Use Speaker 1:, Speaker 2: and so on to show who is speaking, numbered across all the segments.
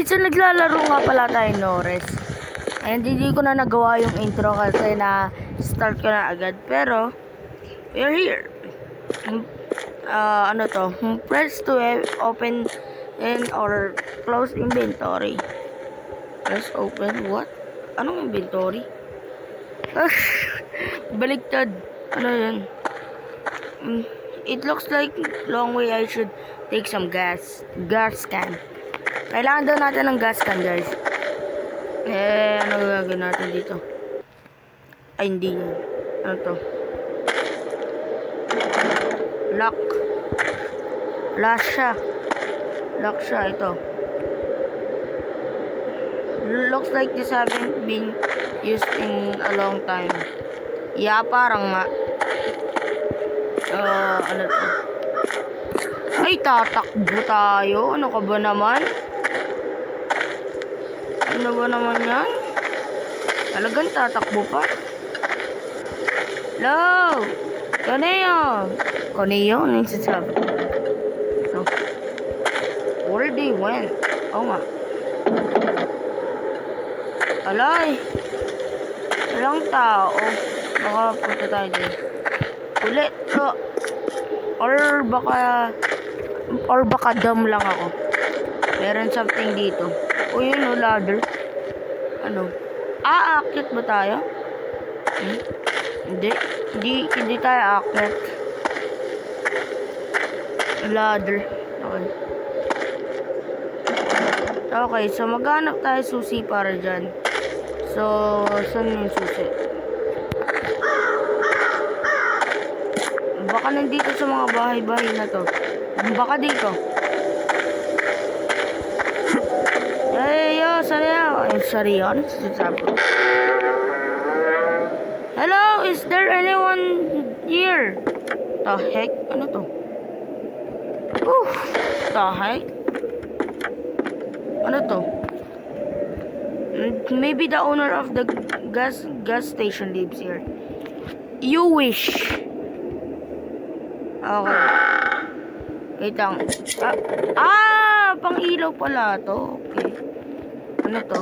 Speaker 1: Alright, so naglalaro nga pala tayo Nores. And hindi ko na nagawa yung intro kasi na start ko na agad. Pero, we're here. Ano to? Press to open and or close inventory. Press open. What? Anong inventory? Baliktad. Ano yun? It looks like long way I should take some gas. Gas can. Kailangan daw natin ng gas can, guys. Ano gagawin natin dito? Ay, hindi yun. Ano to? Lock. Lock siya. Lock siya. Ito. Looks like this haven't been used in a long time. Yeah, parang nga. Ano to? Ay, tatakbo tayo. Ano ka ba naman? Ano ba naman yan? Talagang tatakbo pa. Hello! Kaneo! Kaneo? Ano yung sasabi? So, where they went? Oo nga. Alay! Walang tao. Baka punta tayo dyan. Ulit! So, or baka dumb lang ako. Meron something dito. O yun o, ladder. Ano? Aakyat ba tayo? Hindi tayo aakyat. Ladder. Okay, so maghanap tayo susi para dyan. So, saan yung susi? Baka nandito sa mga bahay-bahay na to. Baka dito. Hey, yo, sorry yan. I'm sorry yan. Hello, is there anyone here? The heck? Ano to? The heck? Ano to? Maybe the owner of the gas station lives here. You wish. Okay. Wait lang. Pang ilaw pala to. Okay. Ano to?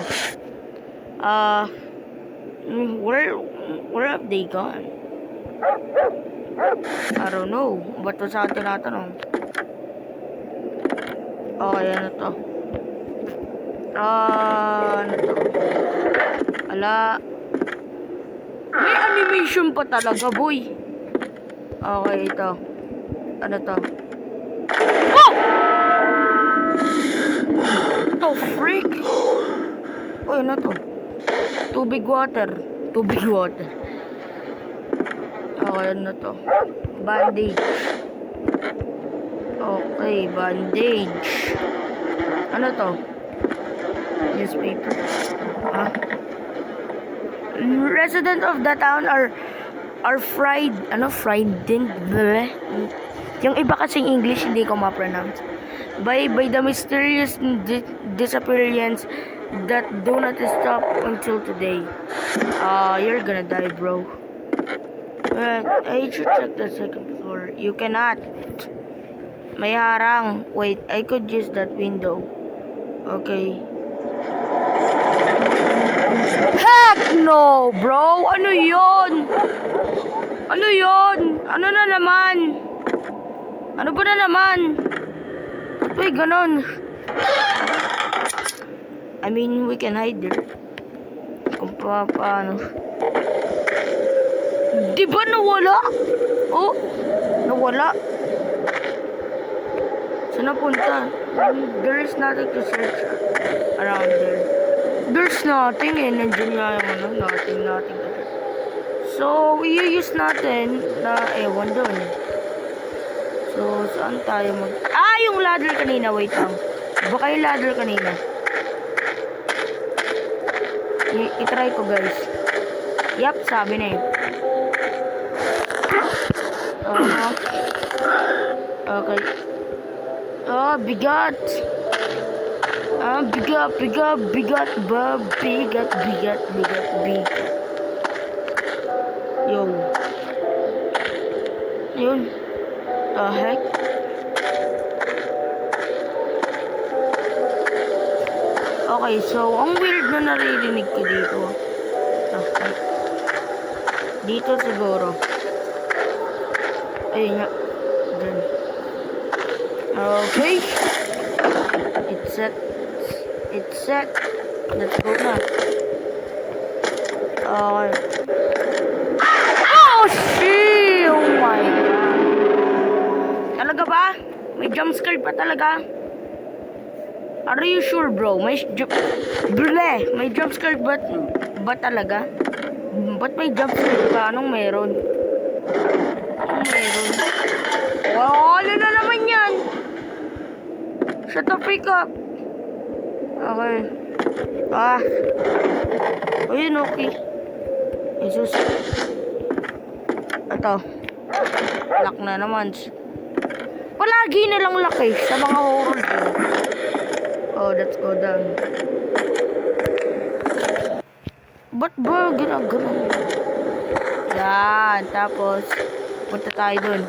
Speaker 1: Where have they gone? I don't know. Ba't to sa atin tinatanong? Okay, ano to? Ano to? Ala. May animation pa talaga, boy. Okay, ito. Ano to? Oh! The freak? Oh, ano to? Tubig water. Okay, ano to? Bandage. Okay, bandage. Ano to? Newspaper. Resident of the town are frightened. Yung iba kasing English hindi ko ma-pronounce. By the mysterious disappearance that do not stop until today. You're gonna die, bro. I should check the second floor. You cannot. May harang. Wait, I could use that window. Okay. Heck no, bro! Ano yun? Ano na naman? Ano ba na naman? Uy, ganon. I mean, we can hide there. Kung paano. Di ba nawala? Oh, nawala. Saan napunta? There is nothing to search around there. There's nothing eh. Nandiyan nga yung nothing. So, i-use natin na ewan doon. So, saan tayo yung ladder kanina. Wait lang. Baka yung ladder kanina. I-try ko, guys. Yap, sabi na yun. Okay. Bigat. Bigat. Yun. The heck? Okay, so ang weird na naririnig ko dito. Okay. Dito siguro. Ayun nga. Diyan. Okay. It's set. It's set. Let's go na. Okay. Oh, shit! Oh my God. Talaga ba? May jump scare pa talaga? Are you sure, bro? May jump scare ba talaga? Ba't may jump scare pa? Anong meron? Anong meron? Oh, ano na naman yan? Shut the freak up. Okay. Ah. Ayun, okay. Jesus. Ito. Lock na naman. Palagi na lang lock eh. Sa mga horror game. Oh, let's go down. Ba't ba ginagano? Yan. Tapos, punta tayo dun.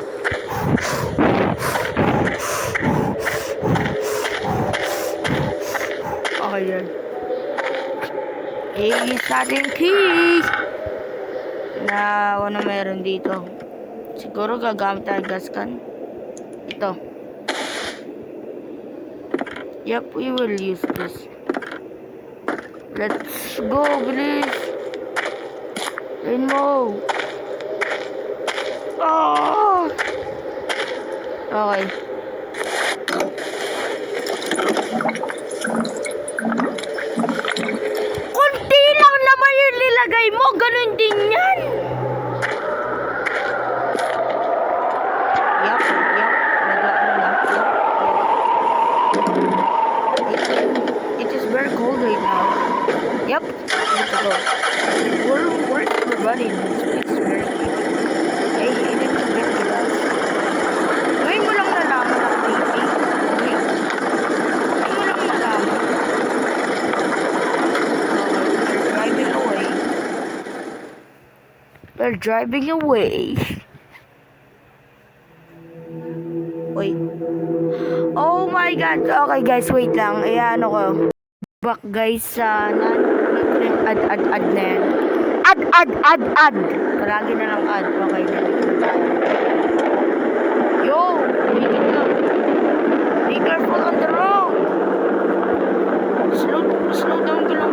Speaker 1: Okay, yan. Sa ating key. Na, ano meron dito? Siguro gagamit tayo gas can. Ito. Yep, we will use this. Let's go, please. Rainbow. Oh! Okay. Kunti lang naman yung nilagay mo. Ganun din yan. Yup. Nag-ano na. It is very cold right now. Yup. Let's go. We're running. It's very cold. I hate it to get to that. Ngayon mo lang nalaman ang baby. Ngayon mo lang nalaman. We're driving away. Wait. Oh my God. Okay guys, wait lang. Ayan ako. Back guys sa ad na yan. Ad. Palagi na lang ad. Okay. Yo! Be careful on the road. Slow down ka lang.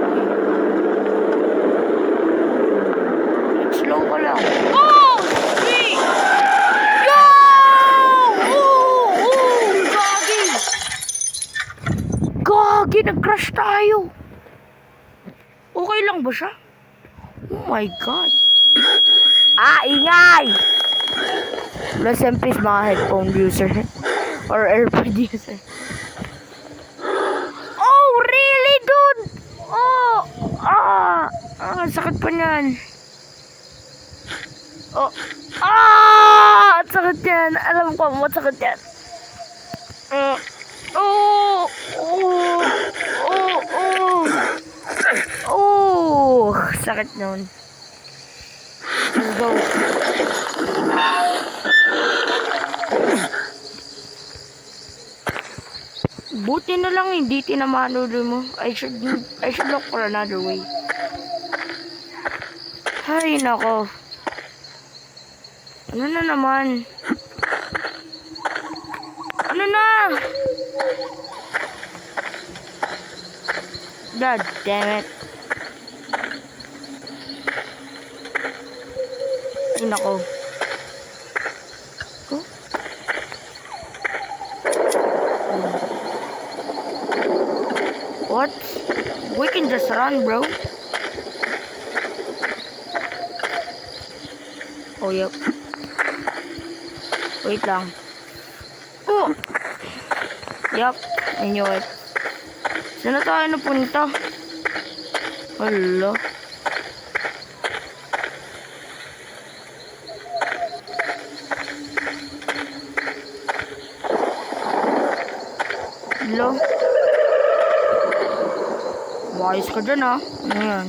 Speaker 1: Slow ka lang. Oh! Shit! Yo! Gagi, nag-crash tayo. Okay lang ba siya? Oh my God. Ingay! Rest in peace mga headphone user. Or AirPod user. Oh, really, dude? Oh! Sakit pa niyan. Oh! Sakit yan. Alam ko, masakit yan. Sakit nun. Let's go. Buti na lang hindi tinamaan ulo mo. I should look for another way. Ay, nako. Ano na naman? Ano na? God damn it. Ay, nako. What? We can just run, bro. Oh, yep. Wait lang. Oh! Yup, I knew it. Saan na tayo napunta? Hala. Hala. Maayos ka dyan, ha? Ano yan?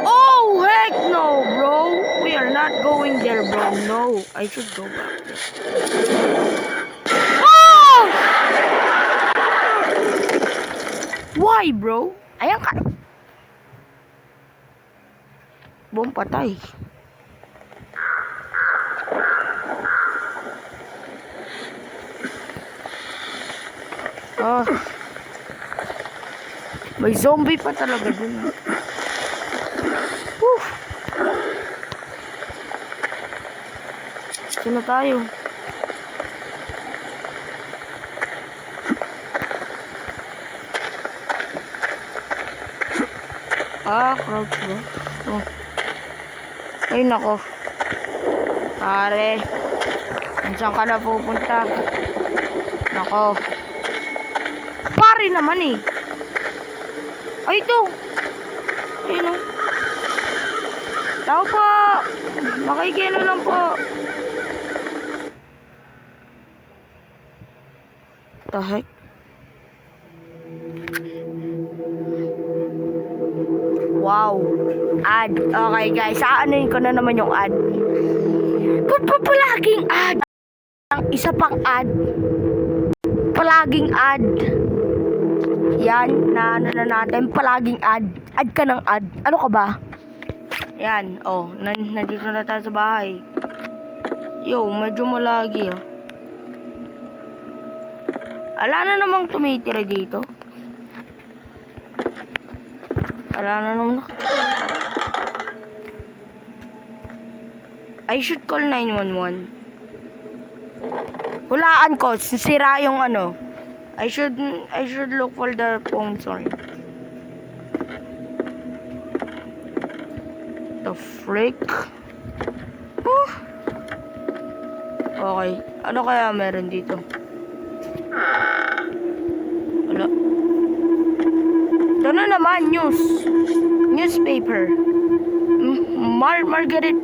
Speaker 1: Oh, heck no, bro. We are not going there, bro. No, I should go back there. Oh! Why, bro? Ayan ka. Boom, patay. Ah. May zombie pa talaga dun. Woo! Sino tayo? Crouch ba? Oh. Ay, nako. Pare. Saan ka na pupunta? Nako. Pare naman eh. Ay, ito. Ayun o. Tao po. Makikino lang po. The heck? Wow. Ad. Okay guys, aanin ko na naman yung ad. Palaging ad. Ang isa pang ad. Palaging ad. Yan, na ano na natin. Palaging ad. Ad ka ng ad. Ano ka ba? Yan, oh. Nandito na tayo sa bahay. Yo, medyo malagi ah. Ala na namang tumitira dito. Ala na namang I should call 911. Hulaan ko, sira yung ano. I should look for the phone, sorry. The freak? Okay, ano kaya meron dito? Wala. Ito na naman, newspaper. Margaret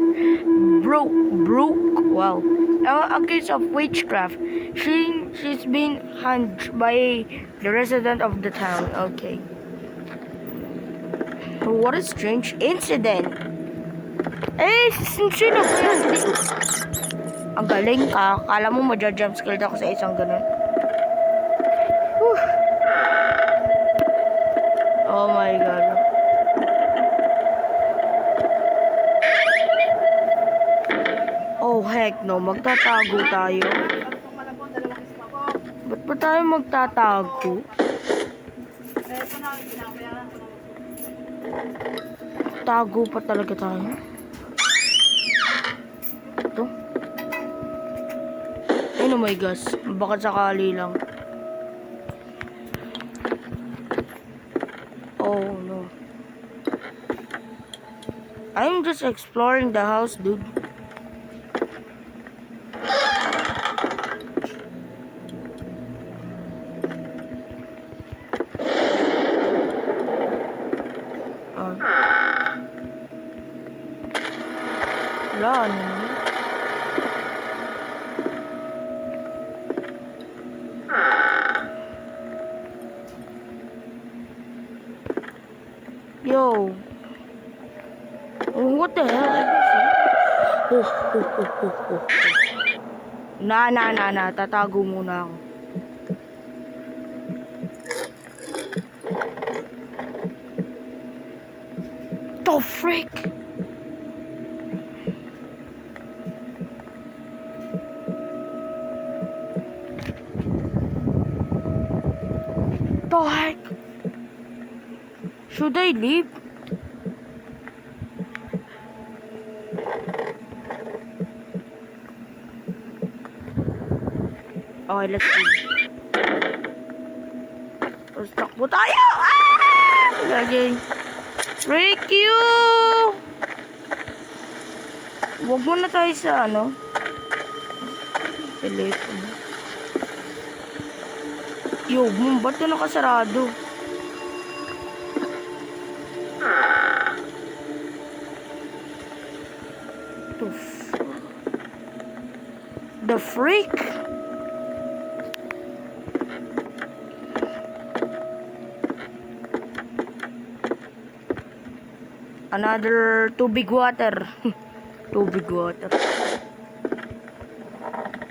Speaker 1: Brooke, wow. Accused of witchcraft. She's been hanged by the resident of the town. Okay. What a strange incident. Sino ba yun? Ang galing ka. Kala mo ma-jumpscare ako sa isang ganun. Oh my God. Oh heck no, magtatago tayo. Ba't ba tayo magtatago? Tago pa talaga tayo. Ito. Oh my gosh, baka sakali lang. Oh no. I'm just exploring the house, dude. Wala naman. Yo. Oh, what the hell is this? Oh. Na. Tatago muna ako. The frick? The heck? Should I leave? Okay, let's leave. Tapos takbo tayo! Laging. Freak you! Huwag muna tayo sa ano. Telepono. Yo, ba't ito nakasarado? The freak? Another tubig water. Tubig water.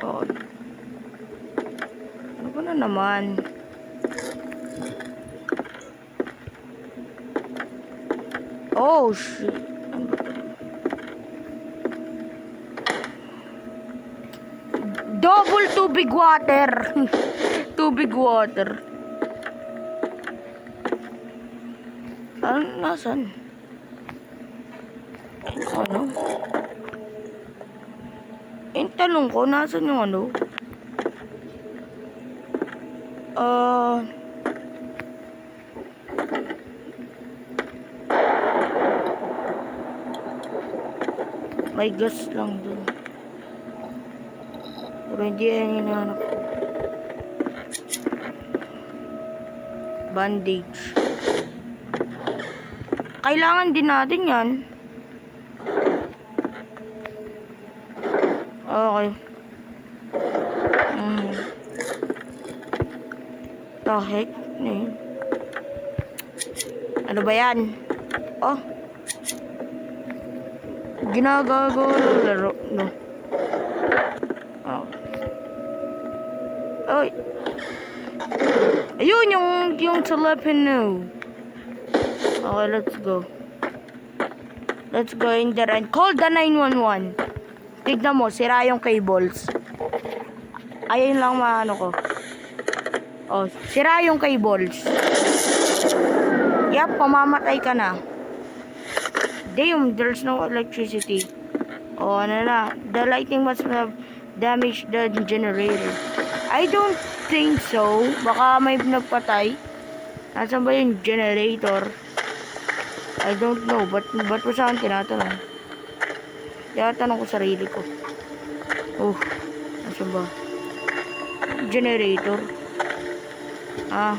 Speaker 1: Oh. Ano ba na naman? Oh, shit. Ano ba to? Double tubig water. Tubig water. Nasaan? Ano? Tanong ko, nasaan yung ano? May gas lang dun. Pero hindi yan hinahanap ko. Bandage. Kailangan din natin yan. Okay. The heck? Ano yun? Ano ba yan? Oh. Ginagago ng laro. No. Oh. Oy. Ayun yung telepano. Okay, let's go. Let's go in there and call the 911. Tignan mo, sira yung cables. Ayun lang maano ko. Oh, sira yung cables. Yap, pamamatay ka na. Damn, there's no electricity. Oh, ano na. The lighting must have damaged the generator. I don't think so. Baka may nagpatay. Nasaan ba yung generator? I don't know. Ba't mo saan tinatanong? Tinatanong ko sarili ko. Oh, nasaan ba? Generator. Ah.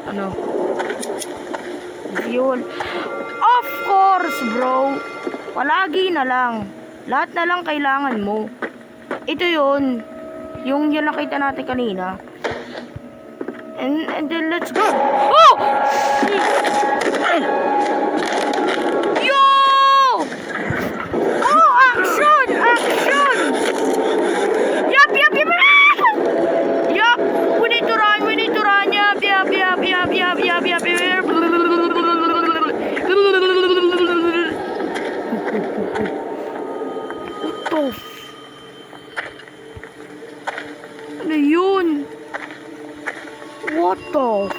Speaker 1: Ano? Fuel. Of course, bro. Palagi na lang. Lahat na lang kailangan mo. Ito yun. Yung nakita natin kanina. And then let's go. Oh! Yo! Oh, action! Action! Yup! Yup! We need to run! Yup! What the ano yun? What the oh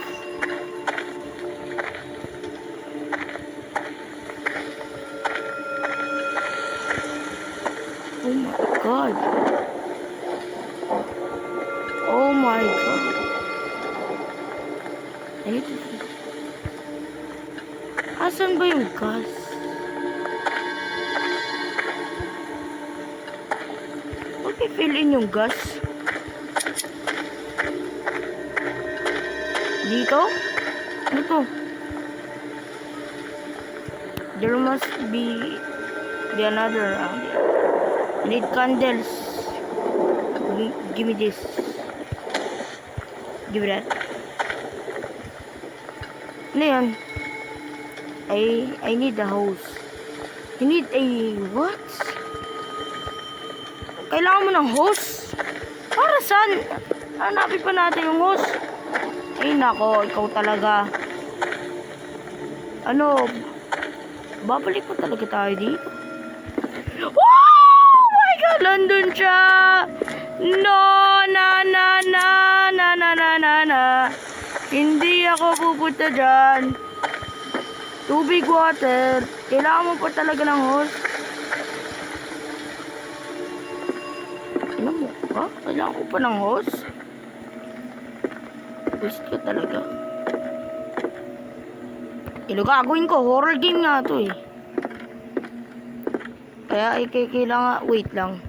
Speaker 1: my god. Oh my god. I need to see. Asan ba yung gas? Fill in yung gas. Dito? Ano to? There must be another around here. I need candles. Give me this. Give me that. Ano yan? I need a hose. You need a what? Kailangan mo ng hose? Para saan? Hanapin pa natin yung hose. Ay nako, ikaw talaga. Ano? Babalik pa talaga tayo dito. Oh my god! Nandun siya! No! Na. Hindi ako pupunta dyan. Tubig water. Kailangan mo pa talaga ng hose. Ano mo? Ha? Kailangan ko pa ng hose? Gusto ka talaga. Ilo gagawin ko. Horror game nga to eh. Kaya kailangan. Wait lang.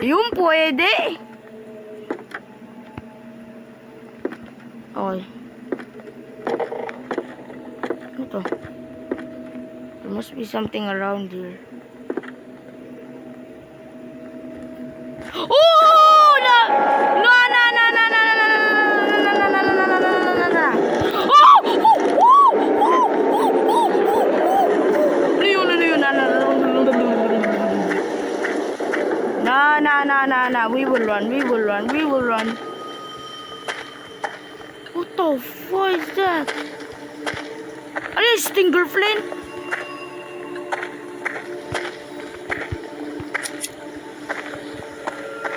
Speaker 1: Yung pwede. Okay. Ano to? There must be something around here. Oh! Na! We will run. What the fuck is that? Ano yung stinger flint?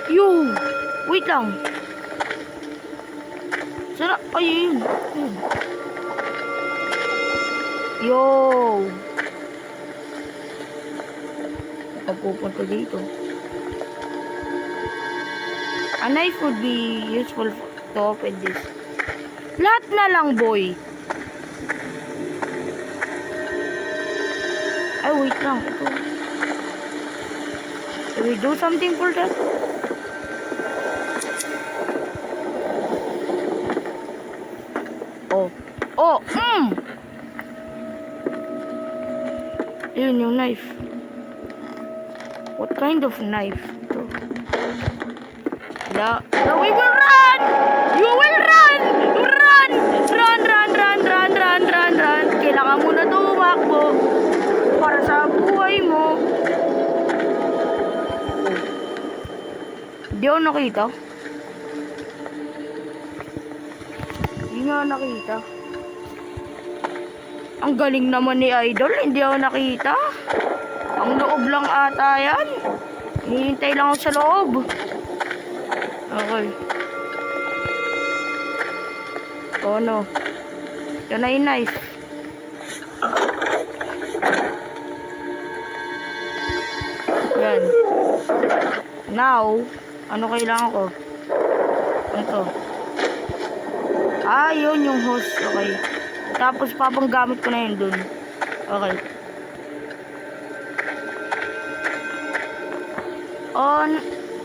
Speaker 1: Yo! Wait lang. Sana, ayun. Yo! Pupunta dito. A knife would be useful to open this. Lahat na lang, boy. Ay, wait lang. Ito. Can we do something for that? Oh. Oh! Yun yung knife. What kind of knife? Ito. No, we will run! You will run! Run! Run, run, run, run, run, run, run. Kailangan mo na tumakbo para sa buhay mo. Hindi ako nakita. Hindi nga nakita. Ang galing naman ni Idol. Hindi ako nakita. Ang loob lang ata yan. Hinihintay lang ako sa loob. Okay. Oh no. Yan na yung knife. Yan. Now, ano kailangan ko? Ito. Ah, yun yung hose. Okay. Tapos papanggamit ko na yun dun. Okay.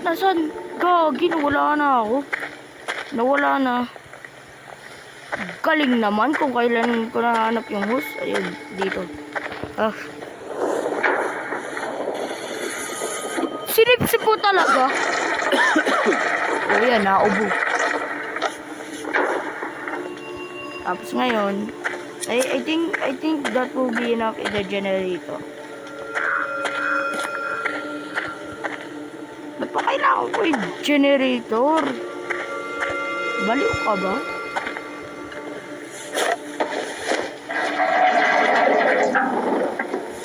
Speaker 1: Nasaan? Gagi, nawala na ako. Nawala na. Galing naman kung kailan ko nahanap yung hose. Ayun, dito. Sinipsip po talaga. O yan, naubo. Tapos ngayon, I think that will be enough in the generator. Ba't pa kailangan ko yung generator? Baliw ka ba?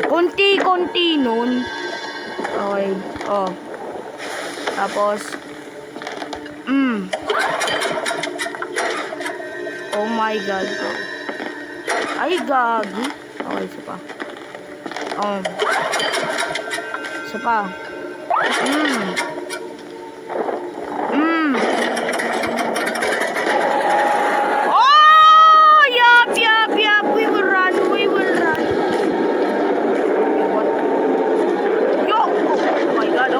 Speaker 1: Konti-konti nun. Okay. Oh. Tapos. Oh my God. Ay, gagi. Okay, isa pa. Isa pa. Oh! Yup. We will run. What? Yo! Oh my God.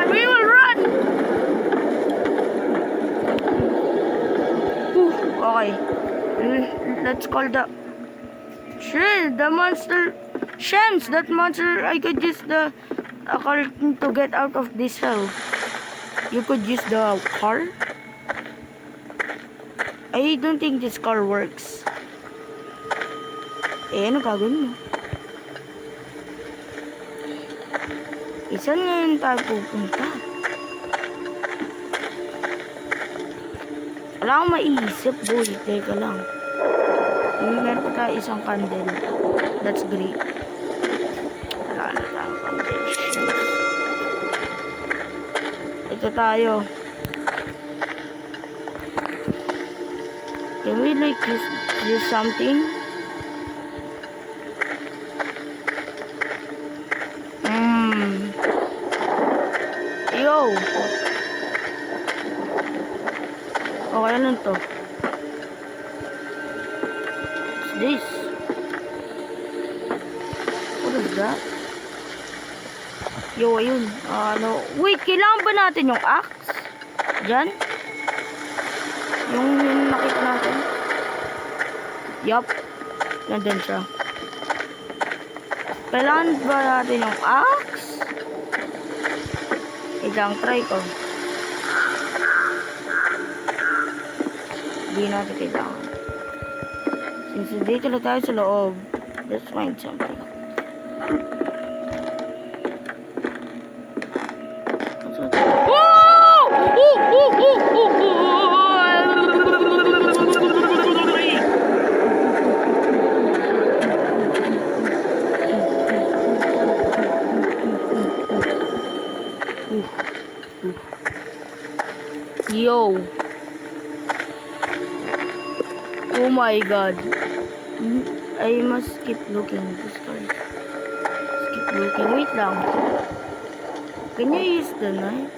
Speaker 1: We will run. Okay. Let's call the... Shit, the monster... Shems, that monster, I could use the car to get out of this cell. You could use the car? I don't think this car works. Ano gagawin mo? Saan ngayon tayo pupunta? Wala akong maiisip, boy. Teka lang. Meron pa tayo isang candle. That's great. Wala na tayong candle. Ito tayo. Can we like use something? Yo! Okay, ano to? What's this? What is that? Yo, ayun. Wait, kailangan ba natin yung axe? Diyan? Yung nakita natin? Yup. Nandun siya. Kailangan ba natin yung axe? Isang try ko. Hindi natin kailangan. Since dito na tayo sa loob, let's find something. Oh! Yo. Oh my god. I must keep looking this guy. Keep looking. Wait lang. Can you use the knife?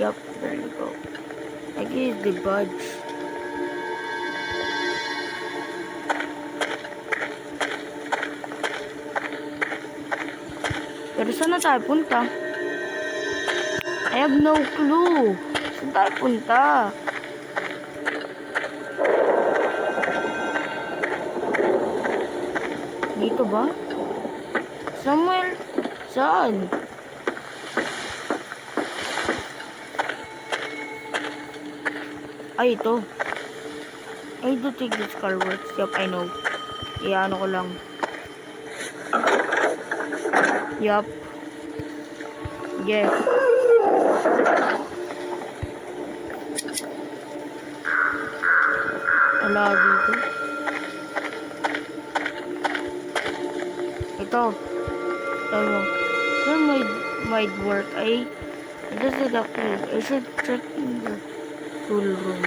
Speaker 1: Yup, there you go. I can use the budge. Pero saan na tayo punta? I have no clue. Saan tayo punta? Dito ba? Somewhere? Saan? Ay, ito. I do think this car works. Yup, I know. Iano ko lang. Yup. Yeah. Wala dito. Ito. Pero, so might work. I just did a clue. I should check in the tool room.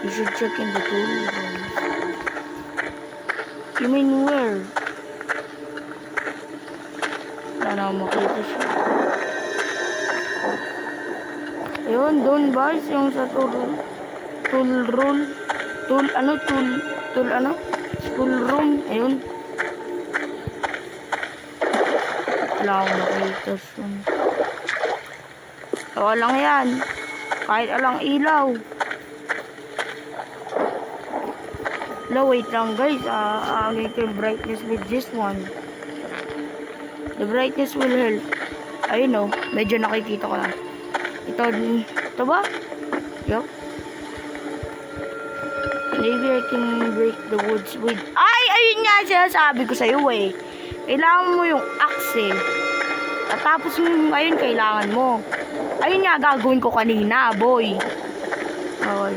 Speaker 1: You should check in the tool room. You mean where? Wala na akong makita siya. Ayun, doon ba? Yung sa tool room. Tool room. Tool room. Ayun. Wala akong makita siya. So, lang yan. Kahit alang ilaw. Hello, wait lang guys. I'm going to brightness with this one. The brightness will help. Ayun o. Medyo nakikita ko na. Ito ba? Yup. Maybe I can break the woods with... Ay! Ayun nga sinasabi ko sa'yo eh. Kailangan mo yung axe eh. At tapos yung ayun kailangan mo. Ayun nga gagawin ko kanina, boy. Okay.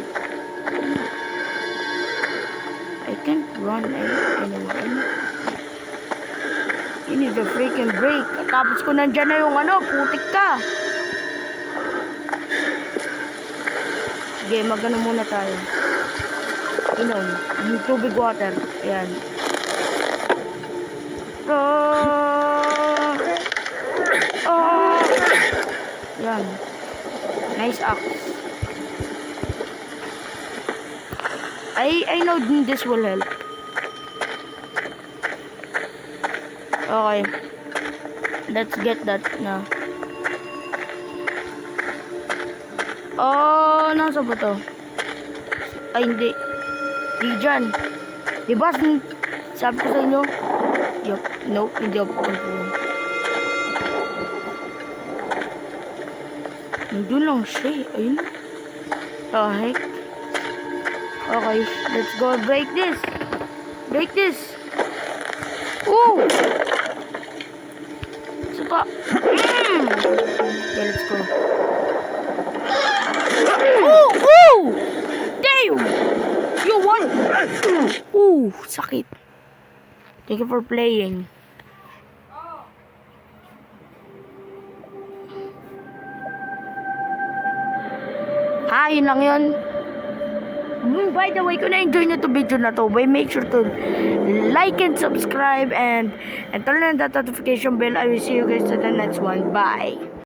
Speaker 1: I can't run anymore. You need a freaking break. At tapos ko nandyan na yung putik ka. Sige, magano muna tayo. Inom. Yung tubig water. Ayan. Yan. Nice axe. I know this will help. Okay. Let's get that na. Oh, nasa ba to? Ay, hindi. Di dyan. Diba? Sabi ko sa inyo. Yup. Nope. Hindi ako pupunta. Nandun lang siya. Ayun. Oh, heck. Okay. Let's go break this. Break this. Ooh! Suka. Okay, let's go. Ooh! Ooh! Damn! You won! Ooh! Sakit. Thank you for playing. Yun lang yun. By the way, kung na-enjoy nyo to video na to, make sure to like and subscribe and turn on that notification bell. I will see you guys to the next one. Bye!